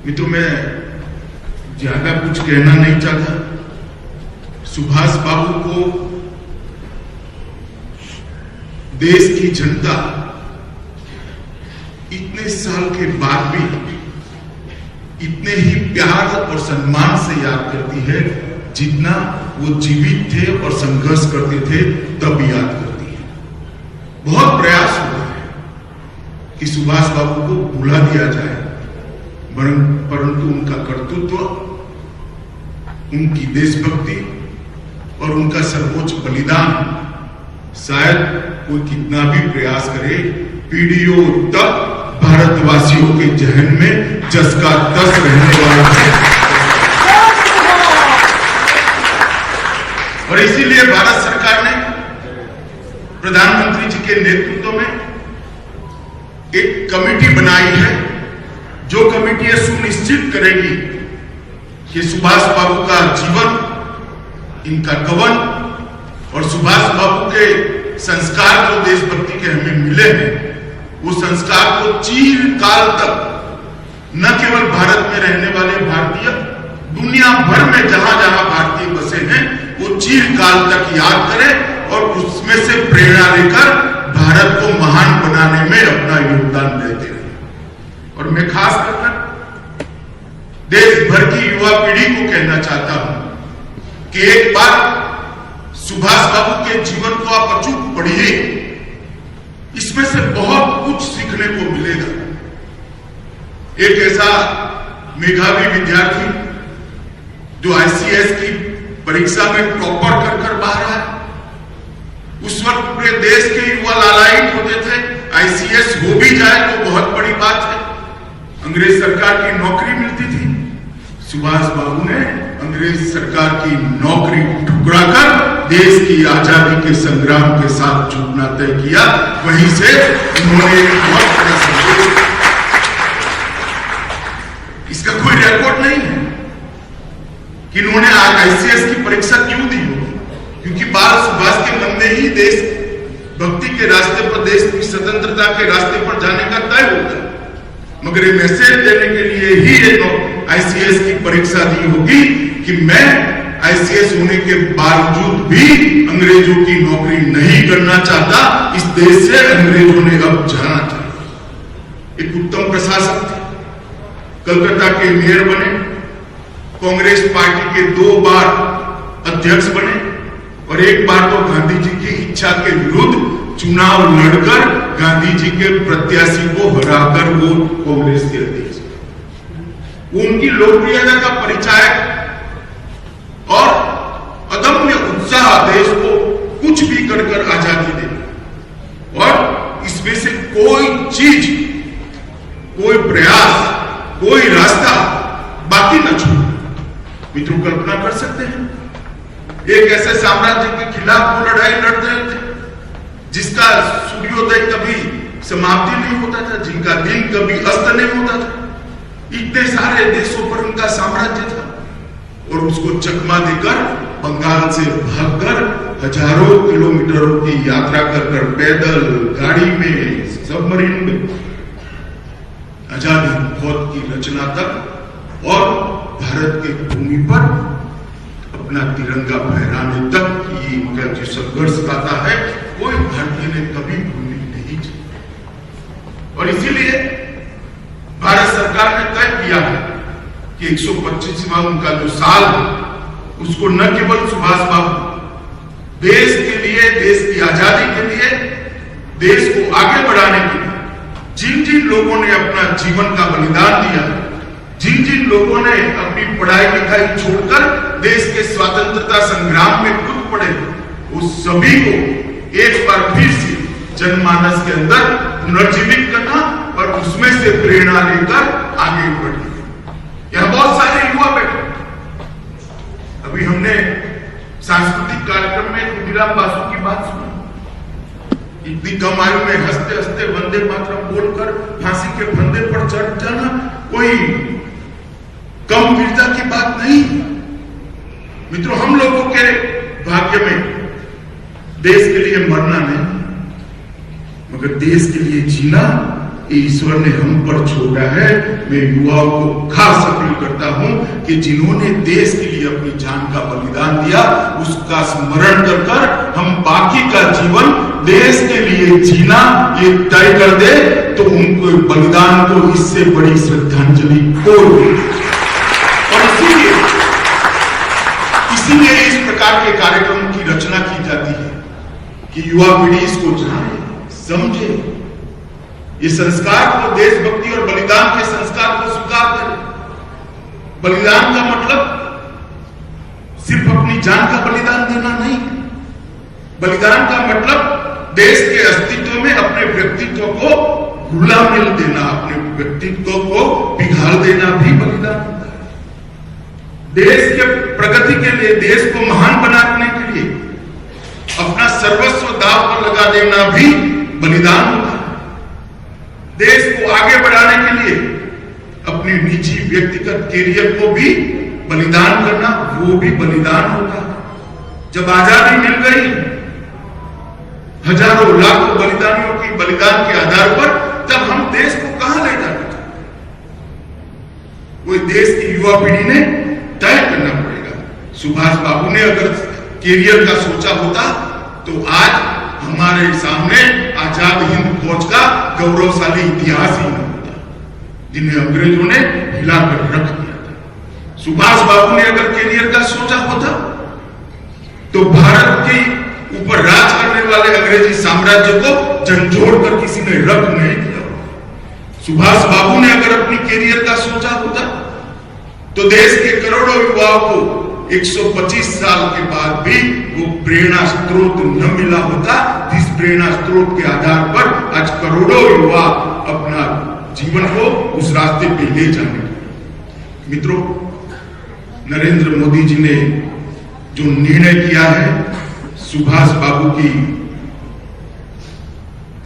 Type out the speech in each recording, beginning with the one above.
मित्रों, मैं ज्यादा कुछ कहना नहीं चाहता। सुभाष बाबू को देश की जनता इतने साल के बाद भी इतने ही प्यार और सम्मान से याद करती है जितना वो जीवित थे और संघर्ष करते थे तब याद करती है। बहुत प्रयास हुआ है कि सुभाष बाबू को भुला दिया जाए, परंतु उनका कर्तृत्व, उनकी देशभक्ति और उनका सर्वोच्च बलिदान शायद कोई कितना भी प्रयास करे, पीढ़ियों तक भारतवासियों के जहन में जस का तस रहने वाला है। और इसीलिए भारत सरकार ने प्रधानमंत्री जी के नेतृत्व में एक कमेटी बनाई है, जो कमेटी यह सुनिश्चित करेगी कि सुभाष बाबू का जीवन, इनका कवन और सुभाष बाबू के संस्कार जो देशभक्ति के हमें मिले हैं, वो संस्कार को चिरकाल तक न केवल भारत में रहने वाले भारतीय, दुनिया भर में जहां जहां भारतीय बसे हैं, वो चिरकाल तक याद करें और उसमें से प्रेरणा लेकर भारत को महान बनाने में अपना योगदान देते रहे। और मैं खास कर देश भर की युवा पीढ़ी को कहना चाहता हूं कि एक बार सुभाष बाबू के जीवन को आप अचूक पढ़िए, इसमें से बहुत कुछ सीखने को मिलेगा। एक ऐसा मेधावी विद्यार्थी जो आईसीएस की परीक्षा में टॉपर कर बाहर आया, उस वक्त पूरे देश के युवा लालायित होते थे, आईसीएस हो भी जाए तो बहुत बड़ी बात है, अंग्रेज सरकार की नौकरी मिलती थी। सुभाष बाबू ने अंग्रेज सरकार की नौकरी ठुकराकर देश की आजादी के संग्राम के साथ जुटना तय किया। वहीं से उन्होंने बहुत बड़ा संदेश, इसका कोई रिकॉर्ड नहीं है कि उन्होंने आईसीएस की परीक्षा क्यों दी होगी, क्योंकि बाल सुभाष के मन में ही देश भक्ति के रास्ते पर, देश की स्वतंत्रता के रास्ते पर जाने का तय होता है। मगर ये मैसेज देने के लिए ही आईसीएस की परीक्षा दी होगी कि मैं आईसीएस होने के बावजूद भी अंग्रेजों की नौकरी नहीं करना चाहता, इस देश से अंग्रेजों ने अब जाना चाहिए। एक उत्तम प्रशासक थे, कलकत्ता के मेयर बने, कांग्रेस पार्टी के 2 बार अध्यक्ष बने और एक बार तो गांधी जी की इच्छा के विरुद्ध चुनाव लड़कर गांधी जी के प्रत्याशी को हराकर वो कांग्रेस के अध्यक्ष। वो उनकी लोकप्रियता का परिचायक और अदम्य उत्साह देश को कुछ भी कर आजादी देना, और इसमें से कोई चीज, कोई प्रयास, कोई रास्ता बाकी न छोड़। मित्रों, कल्पना कर सकते हैं एक ऐसे साम्राज्य के खिलाफ वो लड़ाई लड़ रहे थे जिसका सूर्योदय कभी समाप्ति नहीं होता था, जिनका दिन कभी अस्त नहीं होता था। इतने सारे देशों पर उनका साम्राज्य था और उसको चकमा देकर बंगाल से भागकर हजारों किलोमीटरों की यात्रा कर पैदल, गाड़ी में, सबमरीन में आजादी बहुत की रचना तक और भारत की भूमि पर अपना तिरंगा फहराने तक ये इनका जो संघर्ष गाथा है, कोई भारतीय ने कभी भूलनी नहीं चाहिए। और इसीलिए भारत सरकार ने तय किया है कि 125वां उनका जो साल है, उसको न केवल सुभाष बाबू देश के लिए, देश की आजादी के लिए, देश को आगे बढ़ाने के लिए जिन जिन लोगों ने अपना जीवन का बलिदान दिया, जिन जिन लोगों ने अपनी पढ़ाई लिखाई छोड़कर देश के स्वतंत्रता संग्राम में कूद पड़े, उस सभी को एक बार फिर से जनमानस के अंदर पुनर्जीवित करना और उसमें से प्रेरणा लेकर आगे बढ़ना। यहां बहुत सारे युवा बैठे। अभी हमने सांस्कृतिक कार्यक्रम में खुदीराम बासु की बात सुनी। इतनी कम आयु में हंसते हंसते वंदे मातरम बोलकर फांसी के फंदे पर चढ़ जाना कोई कम वीरता की बात नहीं। मित्रों, हम लोगों के भाग्य में देश के लिए मरना नहीं, मगर देश के लिए जीना ईश्वर ने हम पर छोड़ा है। मैं युवाओं को खास अपील करता हूं कि जिन्होंने देश के लिए अपनी जान का बलिदान दिया, उसका स्मरण कर हम बाकी का जीवन देश के लिए जीना ये तय कर दे, तो उनको बलिदान को इससे बड़ी श्रद्धांजलि कोई नहीं। और इसीलिए इस प्रकार के कार्यक्रमों की रचना की जाती है कि युवा पीढ़ी इसको जाने, समझे, ये संस्कार को, देशभक्ति और बलिदान के संस्कार को स्वीकार करे। बलिदान का मतलब सिर्फ अपनी जान का बलिदान देना नहीं, बलिदान का मतलब देश के अस्तित्व में अपने व्यक्तित्व को घुला मिल देना, अपने व्यक्तित्व को पिघाल देना भी बलिदान होता है। देश के प्रगति के लिए, देश को महान बनाने के लिए अपना सर्वस्व दांव पर लगा देना भी बलिदान होता है। देश को आगे बढ़ाने के लिए अपनी निजी व्यक्तिगत कैरियर को भी बलिदान करना, वो भी बलिदान होता है। जब आजादी मिल गई, हजारों लाखों बलिदानियों की बलिदान के आधार पर, तब हम देश को कहां ले जाना चाहते, वो देश की युवा पीढ़ी ने तय करना पड़ेगा। सुभाष बाबू ने अगर कैरियर का सोचा होता तो आज हमारे सामने आजाद हिंद फौज का गौरवशाली इतिहास ही न होता, जिन्हें अंग्रेजों ने हिलाकर रख दिया था। सुभाष बाबू ने अगर कैरियर का सोचा होता तो भारत के ऊपर राज करने वाले अंग्रेजी साम्राज्य को झंझोड़ कर किसी ने रख नहीं दिया। सुभाष बाबू ने अगर अपनी कैरियर का सोचा होता तो देश के करोड़ों युवाओं को 125 साल के बाद भी वो प्रेरणा स्रोत न मिला होता, जिस प्रेरणा स्रोत के आधार पर आज करोड़ों युवा अपना जीवन को उस रास्ते पे ले जाने। मित्रों, नरेंद्र मोदी जी ने जो निर्णय किया है सुभाष बाबू की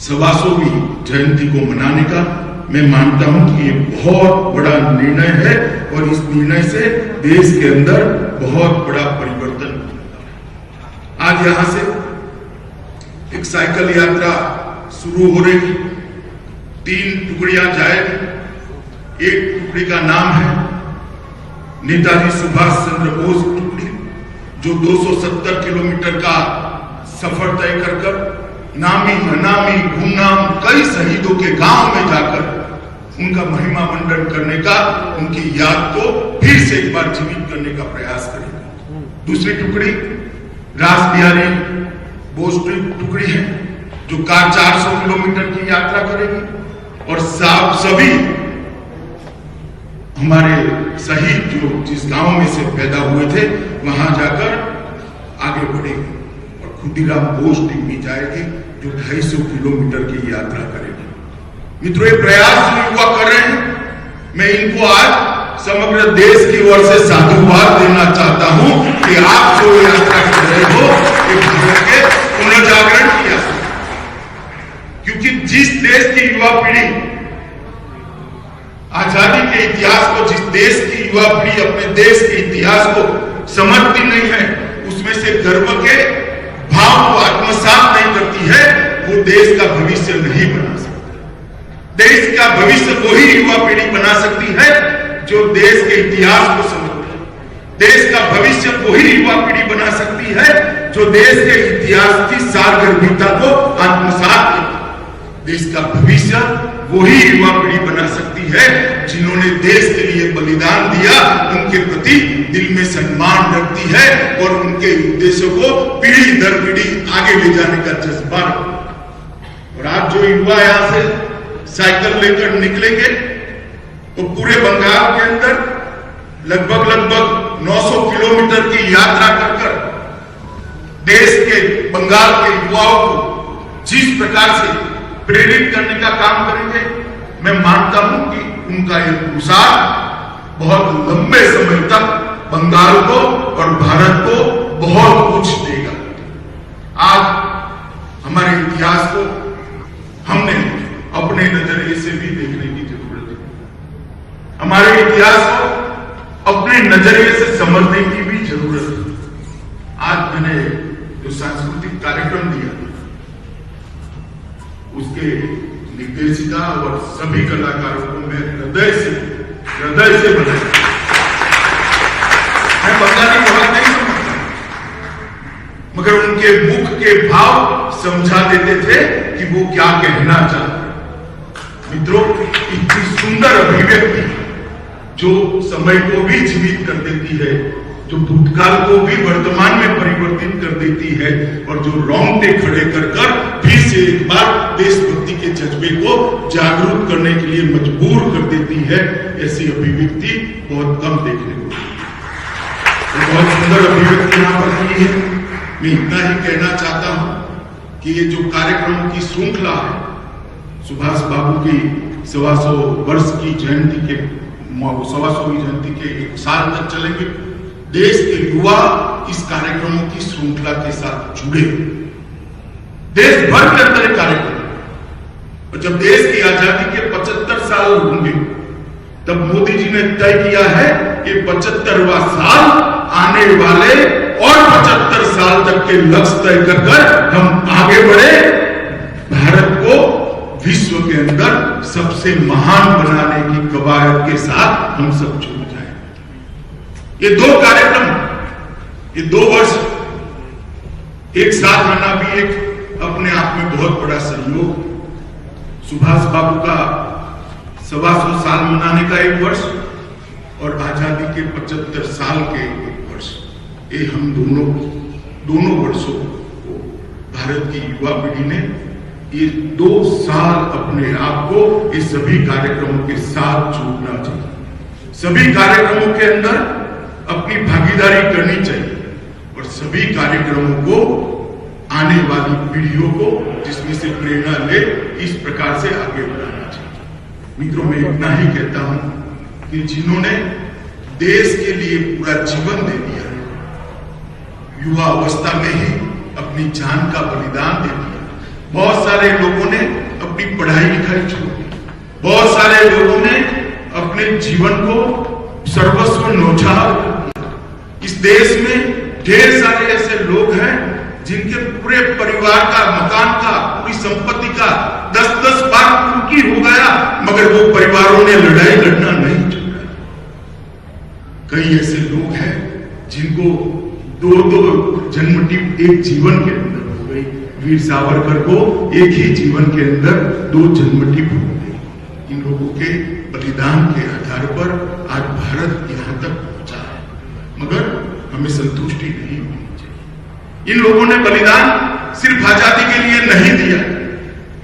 125वीं जयंती को मनाने का, मैं मानता हूं कि ये बहुत बड़ा निर्णय है और इस निर्णय से देश के अंदर बहुत बड़ा परिवर्तन होगा। आज यहां से एक साइकिल यात्रा शुरू हो रही, 3 टुकड़ियां जाएगी। एक टुकड़ी का नाम है नेताजी सुभाष चंद्र बोस टुकड़ी, जो 270 किलोमीटर का सफर तय कर नामी अनामी गुमनाम कई शहीदों के गांव में जाकर उनका महिमा मंडन करने का, उनकी याद को फिर से एक बार जीवित करने का प्रयास करेगी। दूसरी टुकड़ी रास बिहारी बोस टुकड़ी है, जो 400 किलोमीटर की यात्रा करेगी और सभी हमारे शहीद जो जिस गांव में से पैदा हुए थे वहां जाकर आगे बढ़ेगी। और खुदीराम बोस टीम भी जाएगी जो 250 किलोमीटर की यात्रा करेगी। मित्रों, ये प्रयास जो युवा कर रहे हैं, मैं इनको आज समग्र देश की ओर से साधुवाद देना चाहता हूं कि आप जो यात्रा कर रहे हो ये भारत के पुनर्जागरण की यात्रा, क्योंकि जिस देश की युवा पीढ़ी आजादी के इतिहास को, जिस देश की युवा पीढ़ी अपने देश के इतिहास को समझती नहीं है, उसमें से गर्व के भाव को आत्मसात नहीं करती है, वो देश का भविष्य नहीं बना सकती। देश का भविष्य वही युवा पीढ़ी बना सकती है जो देश के इतिहास को समझती है। देश का भविष्य वही युवा पीढ़ी बना सकती है जो देश के इतिहास की सारगर्भिता को आत्मसात करती है। देश का भविष्य वही युवा पीढ़ी बना सकती है जिन्होंने देश के लिए बलिदान दिया, उनके प्रति दिल में सम्मान रखती है और उनके उद्देश्यों को पीढ़ी दर पीढ़ी आगे ले जाने का जज्बा। और आज जो युवा यहां से साइकिल लेकर निकलेंगे तो पूरे बंगाल के अंदर लगभग 900 किलोमीटर की यात्रा कर देश के बंगाल के युवाओं को जिस प्रकार से प्रेरित करने का काम करेंगे, मैं मानता हूं कि उनका यह पुरुषार्थ बहुत लंबे समय तक बंगाल को और भारत को बहुत कुछ देगा। आज हमारे इतिहास को हमने अपने नजरिए से भी देखने की जरूरत है, हमारे इतिहास को अपने नजरिए से समझने की भी जरूरत है। आज मैंने जो सांस्कृतिक कार्यक्रम दिया उसके निर्देशिका और सभी कलाकारों को मैं हृदय से बधाई। मैं बंगाली बहुत नहीं समझता, मगर उनके मुख के भाव समझा देते थे कि वो क्या कहना चाहते। मित्रों, इतनी सुंदर अभिव्यक्ति जो समय को भी जीवित कर देती है, जो भूतकाल को भी वर्तमान में परिवर्तित कर देती है और जो रोंगटे खड़े कर फिर से एक बार देशभक्ति के जज्बे को जागरूक करने के लिए मजबूर कर देती है, ऐसी अभिव्यक्ति बहुत कम देखने को मिलती है। बहुत सुंदर अभिव्यक्ति यहां पर की है। मैं इतना ही कहना चाहता हूं कि ये जो कार्यक्रमों की श्रृंखला है, सुभाष बाबू की 125 वर्ष की जयंती के 125वीं जयंती के 1 साल तक चलेंगे। देश के युवा इस कार्यक्रमों की श्रृंखला के साथ जुड़े, देश भर के अंदर कार्यक्रम। और जब देश की आजादी के 75 साल होंगे, तब मोदी जी ने तय किया है कि 75वां साल आने वाले और 75 साल तक के लक्ष्य तय कर हम आगे बढ़े, भारत को विश्व के अंदर सबसे महान बनाने की कवायद के साथ हम सब जुड़ जाए। ये 2 कार्यक्रम, ये 2 वर्ष एक साथ आना भी एक अपने आप में बहुत बड़ा सहयोग। सुभाष बाबू का 125 साल मनाने का 1 वर्ष और आजादी के 75 साल के 1 वर्ष, ये हम दोनों वर्षों को भारत की युवा पीढ़ी ने ये 2 साल अपने आप को इस सभी कार्यक्रमों के साथ जोड़ना चाहिए। सभी कार्यक्रमों के अंदर अपनी भागीदारी करनी चाहिए और सभी कार्यक्रमों को आने वाली पीढ़ियों को जिसमें से प्रेरणा ले, इस प्रकार से आगे बढ़ाना चाहिए। मित्रों, मैं इतना ही कहता हूं कि जिन्होंने देश के लिए पूरा जीवन दे दिया, युवा अवस्था में ही अपनी जान का बलिदान दे दिया, बहुत सारे लोगों ने अपनी पढ़ाई लिखाई छोड़ दी, बहुत सारे लोगों ने अपने जीवन को सर्वस्व न्यौछावर कर दिया। इस देश में ढेर सारे ऐसे लोग हैं जिनके पूरे परिवार का, मकान का, पूरी संपत्ति का 10-10 बार कुर्की हो गया, मगर वो परिवारों ने लड़ाई लड़ना नहीं छोड़ा। कई ऐसे लोग हैं जिनको 2 जन्मटिप एक जीवन के अंदर हो गई। वीर सावरकर को एक ही जीवन के अंदर 2 जन्मटिप हो गई। इन लोगों के बलिदान के आधार पर आज भारत यहां तक पहुंचा है, मगर हमें संतुष्टि नहीं होनी चाहिए। इन लोगों ने बलिदान सिर्फ आजादी के लिए नहीं दिया,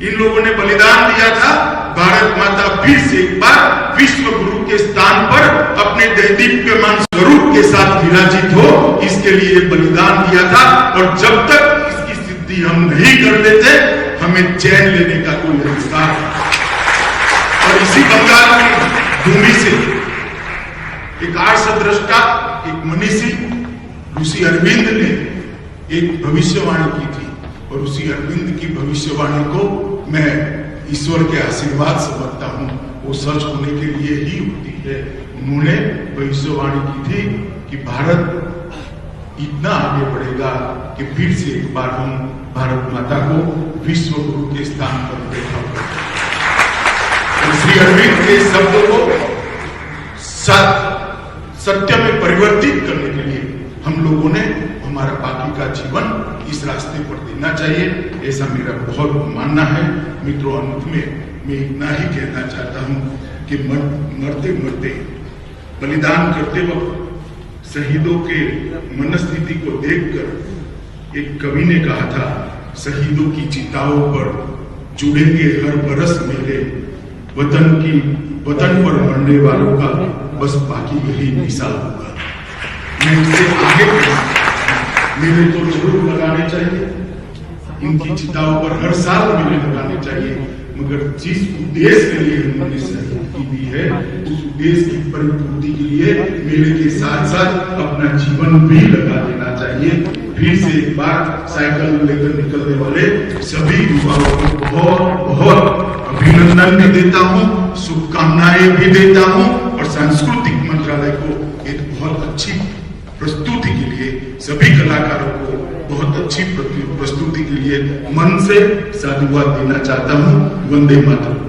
इन लोगों ने बलिदान दिया था भारत माता फिर से एक बार विश्व गुरु के स्थान पर अपने दैदीप्यमान स्वरूप के साथ विराजित हो, इसके लिए बलिदान दिया था। और जब तक इसकी सिद्धि हम नहीं कर लेते, हमें चैन लेने का कोई अधिकार नहीं। और इसी बंगाल की भूमि से एक आर्षद्रष्टा, एक मनीषी ऋषि अरविंद ने एक भविष्यवाणी की थी, और उसी अरविंद की भविष्यवाणी को मैं ईश्वर के आशीर्वाद समझता हूं, वो सच होने के लिए ही होती है। उन्होंने भविष्यवाणी की थी कि भारत इतना आगे बढ़ेगा कि फिर से एक बार हम भारत माता को विश्व गुरु के स्थान पर देखा। श्री अरविंद के शब्दों को सत्य में परिवर्तित करने के लिए हम लोगों ने हमारा बाकी का जीवन इस रास्ते पर देना चाहिए, ऐसा मेरा बहुत मानना है। मित्रों, अंत में मैं इतना ही कहना चाहता हूं कि मरते मरते बलिदान करते वक्त शहीदों के मनस्थिति को देखकर एक कवि ने कहा था, शहीदों की चिताओं पर जुड़ेंगे हर बरस मेरे, वतन पर मरने वालों का बस बाकी यही निशान होगा। मैं इससे आगे मेरे तो जरूर लगाने चाहिए, इनकी चिताओं पर हर साल मेरे लगाने चाहिए, मगर जिस उद्देश्य के लिए उन्होंने शहीदी दी है, उस उद्देश्य की परिपूर्ति के लिए मेरे के साथ साथ अपना जीवन भी लगा देना चाहिए। फिर से एक बार साइकिल लेकर निकलने वाले सभी युवाओं को बहुत बहुत अभिनंदन भी देता हूं, शुभकामनाएं भी देता हूं, और सांस्कृतिक मंत्रालय को एक बहुत अच्छी प्रस्तुति के लिए सभी कलाकारों को बहुत अच्छी प्रस्तुति के लिए मन से साधुवाद देना चाहता हूं। वंदे मातरम।